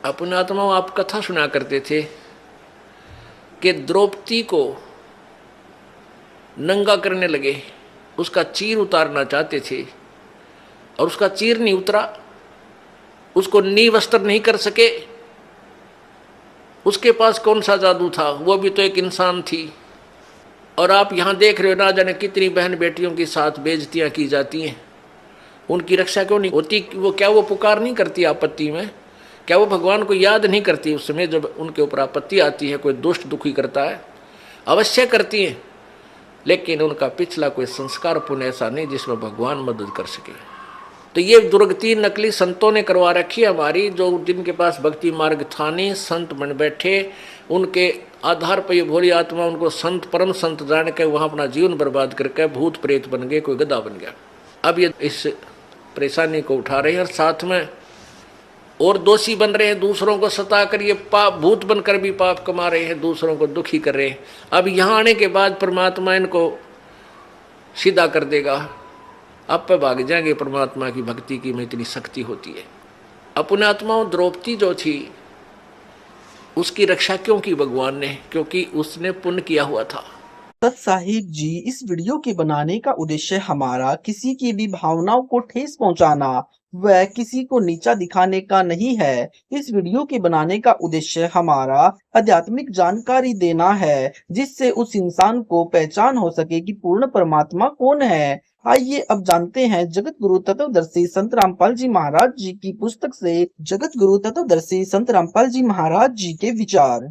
अपने आत्माओं आप कथा सुना करते थे कि द्रौपदी को नंगा करने लगे, उसका चीर उतारना चाहते थे और उसका चीर नहीं उतरा, उसको नी वस्त्र नहीं कर सके। उसके पास कौन सा जादू था, वो भी तो एक इंसान थी। और आप यहां देख रहे हो ना जाने कितनी बहन बेटियों के साथ बेइज्जतियां की जाती हैं, उनकी रक्षा क्यों नहीं होती? वो क्या वो पुकार नहीं करती आपत्ति में? क्या वो भगवान को याद नहीं करती उस समय जब उनके ऊपर आपत्ति आती है, कोई दुष्ट दुखी करता है? अवश्य करती हैं, लेकिन उनका पिछला कोई संस्कार पुण्य ऐसा नहीं जिसमें भगवान मदद कर सके। तो ये दुर्गति नकली संतों ने करवा रखी है हमारी, जो जिनके पास भक्ति मार्ग था नहीं, संत बन बैठे, उनके आधार पर ये भोली आत्मा उनको संत परम संत जान के वहां अपना जीवन बर्बाद करके भूत प्रेत बन गए, कोई गधा बन गया। अब ये इस परेशानी को उठा रहे हैं और साथ में और दोषी बन रहे हैं, दूसरों को सता कर ये पाप भूत बनकर भी पाप कमा रहे हैं, दूसरों को दुखी कर रहे हैं। अब यहां आने के बाद परमात्मा इनको सीधा कर देगा, अब पे भाग जाएंगे परमात्मा की भक्ति की में इतनी शक्ति होती है। अपने आत्माओं द्रौपदी जो थी उसकी रक्षा क्यों की भगवान ने? क्योंकि उसने पुण्य किया हुआ था। दत्त साहिब जी, इस वीडियो के बनाने का उद्देश्य हमारा किसी की भी भावनाओं को ठेस पहुंचाना व किसी को नीचा दिखाने का नहीं है। इस वीडियो के बनाने का उद्देश्य हमारा आध्यात्मिक जानकारी देना है, जिससे उस इंसान को पहचान हो सके कि पूर्ण परमात्मा कौन है। आइए अब जानते हैं जगत गुरु तत्वदर्शी संत रामपाल जी महाराज जी की पुस्तक से जगत गुरु तत्वदर्शी संत रामपाल जी महाराज जी के विचार।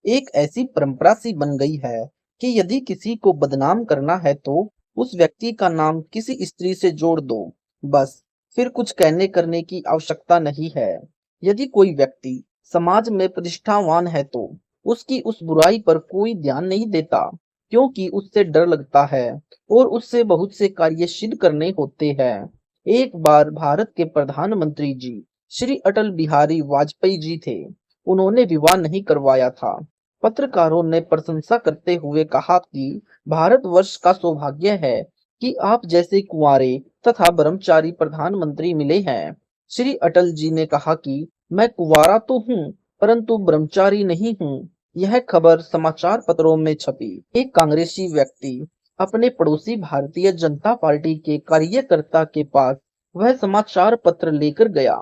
एक ऐसी परंपरा सी बन गई है कि यदि किसी को बदनाम करना है तो उस व्यक्ति का नाम किसी स्त्री से जोड़ दो, बस, फिर कुछ कहने करने की आवश्यकता नहीं है। यदि कोई व्यक्ति समाज में प्रतिष्ठावान है तो उसकी उस बुराई पर कोई ध्यान नहीं देता, क्योंकि उससे डर लगता है और उससे बहुत से कार्य सिद्ध करने होते हैं। एक बार भारत के प्रधानमंत्री जी श्री अटल बिहारी वाजपेयी जी थे। उन्होंने विवाह नहीं करवाया था। पत्रकारों ने प्रशंसा करते हुए कहा कि भारतवर्ष का सौभाग्य है कि आप जैसे कुंवारे तथा ब्रह्मचारी प्रधानमंत्री मिले हैं। श्री अटल जी ने कहा कि मैं कुंवारा तो हूँ, परंतु ब्रह्मचारी नहीं हूँ। यह खबर समाचार पत्रों में छपी। एक कांग्रेसी व्यक्ति अपने पड़ोसी भारतीय जनता पार्टी के कार्यकर्ता के पास वह समाचार पत्र लेकर गया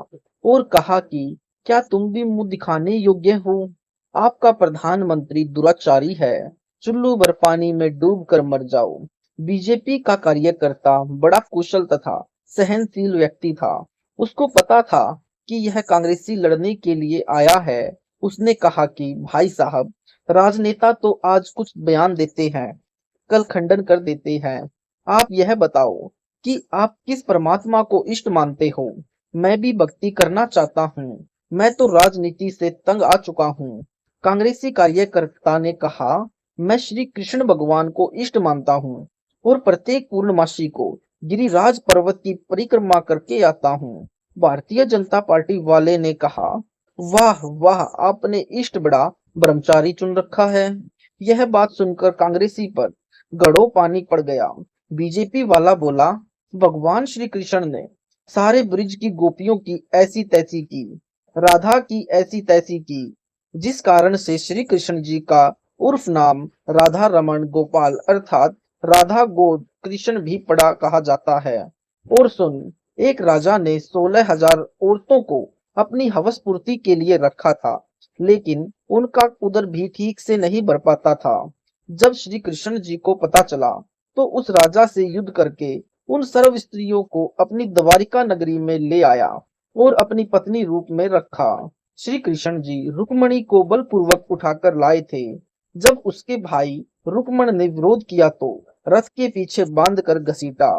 और कहा कि क्या तुम भी मुंह दिखाने योग्य हो? आपका प्रधानमंत्री दुराचारी है, चुल्लू भर पानी में डूब कर मर जाओ। बीजेपी का कार्यकर्ता बड़ा कुशल तथा सहनशील व्यक्ति था। उसको पता था कि यह कांग्रेसी लड़ने के लिए आया है। उसने कहा कि भाई साहब, राजनेता तो आज कुछ बयान देते हैं, कल खंडन कर देते हैं। आप यह बताओ कि आप किस परमात्मा को इष्ट मानते हो? मैं भी भक्ति करना चाहता हूँ। मैं तो राजनीति से तंग आ चुका हूँ। कांग्रेसी कार्यकर्ता ने कहा, मैं श्री कृष्ण भगवान को इष्ट मानता हूँ और प्रत्येक पूर्णमासी को गिरिराज पर्वत की परिक्रमा करके आता हूँ। भारतीय जनता पार्टी वाले ने कहा, वाह वाह, आपने इष्ट बड़ा ब्रह्मचारी चुन रखा है। यह बात सुनकर कांग्रेसी पर गड़ो पानी पड़ गया। बीजेपी वाला बोला, भगवान श्री कृष्ण ने सारे ब्रिज की गोपियों की ऐसी तैसी की, राधा की ऐसी तैसी की, जिस कारण से श्री कृष्ण जी का उर्फ नाम राधा रमन गोपाल अर्थात राधा गोद कृष्ण भी पड़ा कहा जाता है। और सुन, एक राजा ने 16,000 औरतों को अपनी हवस पूर्ति के लिए रखा था, लेकिन उनका उदर भी ठीक से नहीं भर पाता था। जब श्री कृष्ण जी को पता चला तो उस राजा से युद्ध करके उन सर्व स्त्रियों को अपनी द्वारिका नगरी में ले आया और अपनी पत्नी रूप में रखा। श्री कृष्ण जी रुक्मणी को बलपूर्वक उठाकर लाए थे। जब उसके भाई रुक्मण ने विरोध किया तो रथ के पीछे बांधकर घसीटा।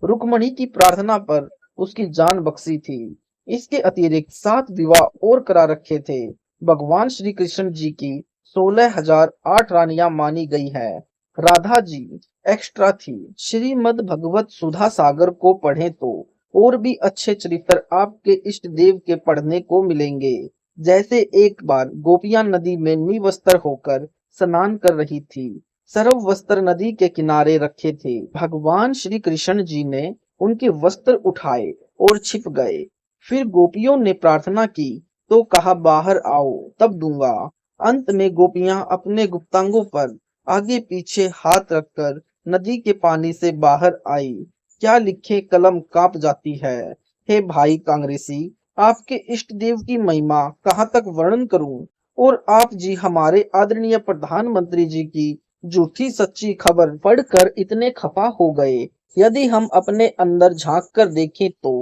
रुक्मणी की प्रार्थना पर उसकी जान बख्शी थी। इसके अतिरिक्त 7 विवाह और करा रखे थे। भगवान श्री कृष्ण जी की 16,008 रानियां मानी गई है। राधा जी एक्स्ट्रा थी। श्रीमद् भगवत सुधा सागर को पढ़ें तो और भी अच्छे चरित्र आपके इष्ट देव के पढ़ने को मिलेंगे। जैसे एक बार गोपियां नदी में निवस्त्र होकर स्नान कर रही थी। सर्व वस्त्र नदी के किनारे रखे थे। भगवान श्री कृष्ण जी ने उनके वस्त्र उठाए और छिप गए। फिर गोपियों ने प्रार्थना की तो कहा बाहर आओ तब दूंगा। अंत में गोपियां अपने गुप्तांगों पर आगे पीछे हाथ रखकर नदी के पानी से बाहर आई। क्या लिखे कलम कांप जाती है। हे भाई कांग्रेसी, आपके इष्ट देव की महिमा कहाँ तक वर्णन करूं। और आप जी हमारे आदरणीय प्रधानमंत्री जी की झूठी सच्ची खबर पढ़कर इतने खफा हो गए। यदि हम अपने अंदर झांक कर देखें तो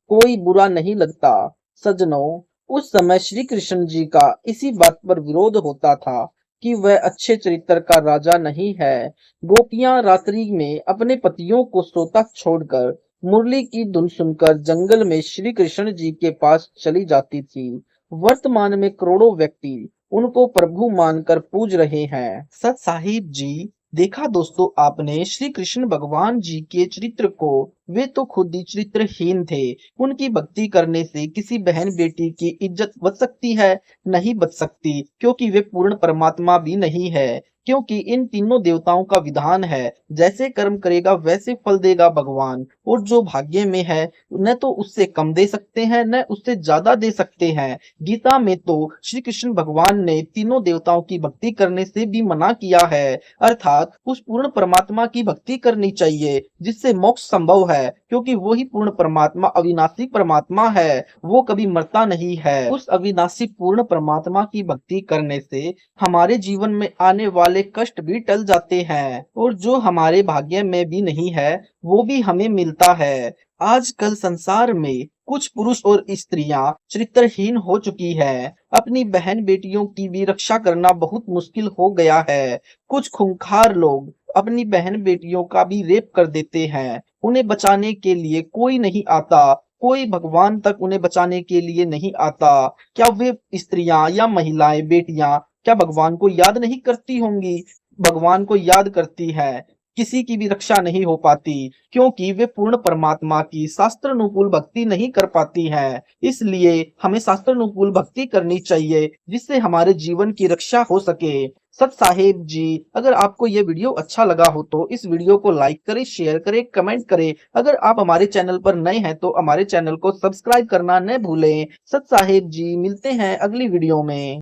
कोई बुरा नहीं लगता। सज्जनों, उस समय श्री कृष्ण जी का इसी बात पर विरोध होता था कि वह अच्छे चरित्र का राजा नहीं है। गोपियां रात्रि में अपने पतियों को सोता छोड़कर मुरली की धुन सुनकर जंगल में श्री कृष्ण जी के पास चली जाती थी। वर्तमान में करोड़ों व्यक्ति उनको प्रभु मानकर पूज रहे हैं। सत साहिब जी, देखा दोस्तों आपने श्री कृष्ण भगवान जी के चरित्र को। वे तो खुद ही चरित्रहीन थे। उनकी भक्ति करने से किसी बहन बेटी की इज्जत बच सकती है? नहीं बच सकती, क्योंकि वे पूर्ण परमात्मा भी नहीं है। क्योंकि इन तीनों देवताओं का विधान है, जैसे कर्म करेगा वैसे फल देगा भगवान। और जो भाग्य में है न तो उससे कम दे सकते हैं न उससे ज्यादा दे सकते हैं। गीता में तो श्री कृष्ण भगवान ने तीनों देवताओं की भक्ति करने से भी मना किया है। अर्थात उस पूर्ण परमात्मा की भक्ति करनी चाहिए जिससे मोक्ष संभव है, क्योंकि वो ही पूर्ण परमात्मा अविनाशी परमात्मा है। वो कभी मरता नहीं है। उस अविनाशी पूर्ण परमात्मा की भक्ति करने से हमारे जीवन में आने वाले कष्ट भी टल जाते हैं, और जो हमारे भाग्य में भी नहीं है वो भी हमें मिलता है। आजकल संसार में कुछ पुरुष और स्त्रियां चरित्रहीन हो चुकी है। अपनी बहन बेटियों की भी रक्षा करना बहुत मुश्किल हो गया है। कुछ खूंखार लोग अपनी बहन बेटियों का भी रेप कर देते हैं। उन्हें बचाने के लिए कोई नहीं आता। कोई भगवान तक उन्हें बचाने के लिए नहीं आता। क्या वे स्त्रियां या महिलाएं बेटियां क्या भगवान को याद नहीं करती होंगी? भगवान को याद करती है। किसी की भी रक्षा नहीं हो पाती, क्योंकि वे पूर्ण परमात्मा की शास्त्रानुकूल भक्ति नहीं कर पाती हैं। इसलिए हमें शास्त्रानुकूल भक्ति करनी चाहिए जिससे हमारे जीवन की रक्षा हो सके। सत साहेब जी, अगर आपको ये वीडियो अच्छा लगा हो तो इस वीडियो को लाइक करें, शेयर करें, कमेंट करें। अगर आप हमारे चैनल पर नए हैं तो हमारे चैनल को सब्सक्राइब करना न भूलें। सत साहेब जी, मिलते हैं अगली वीडियो में।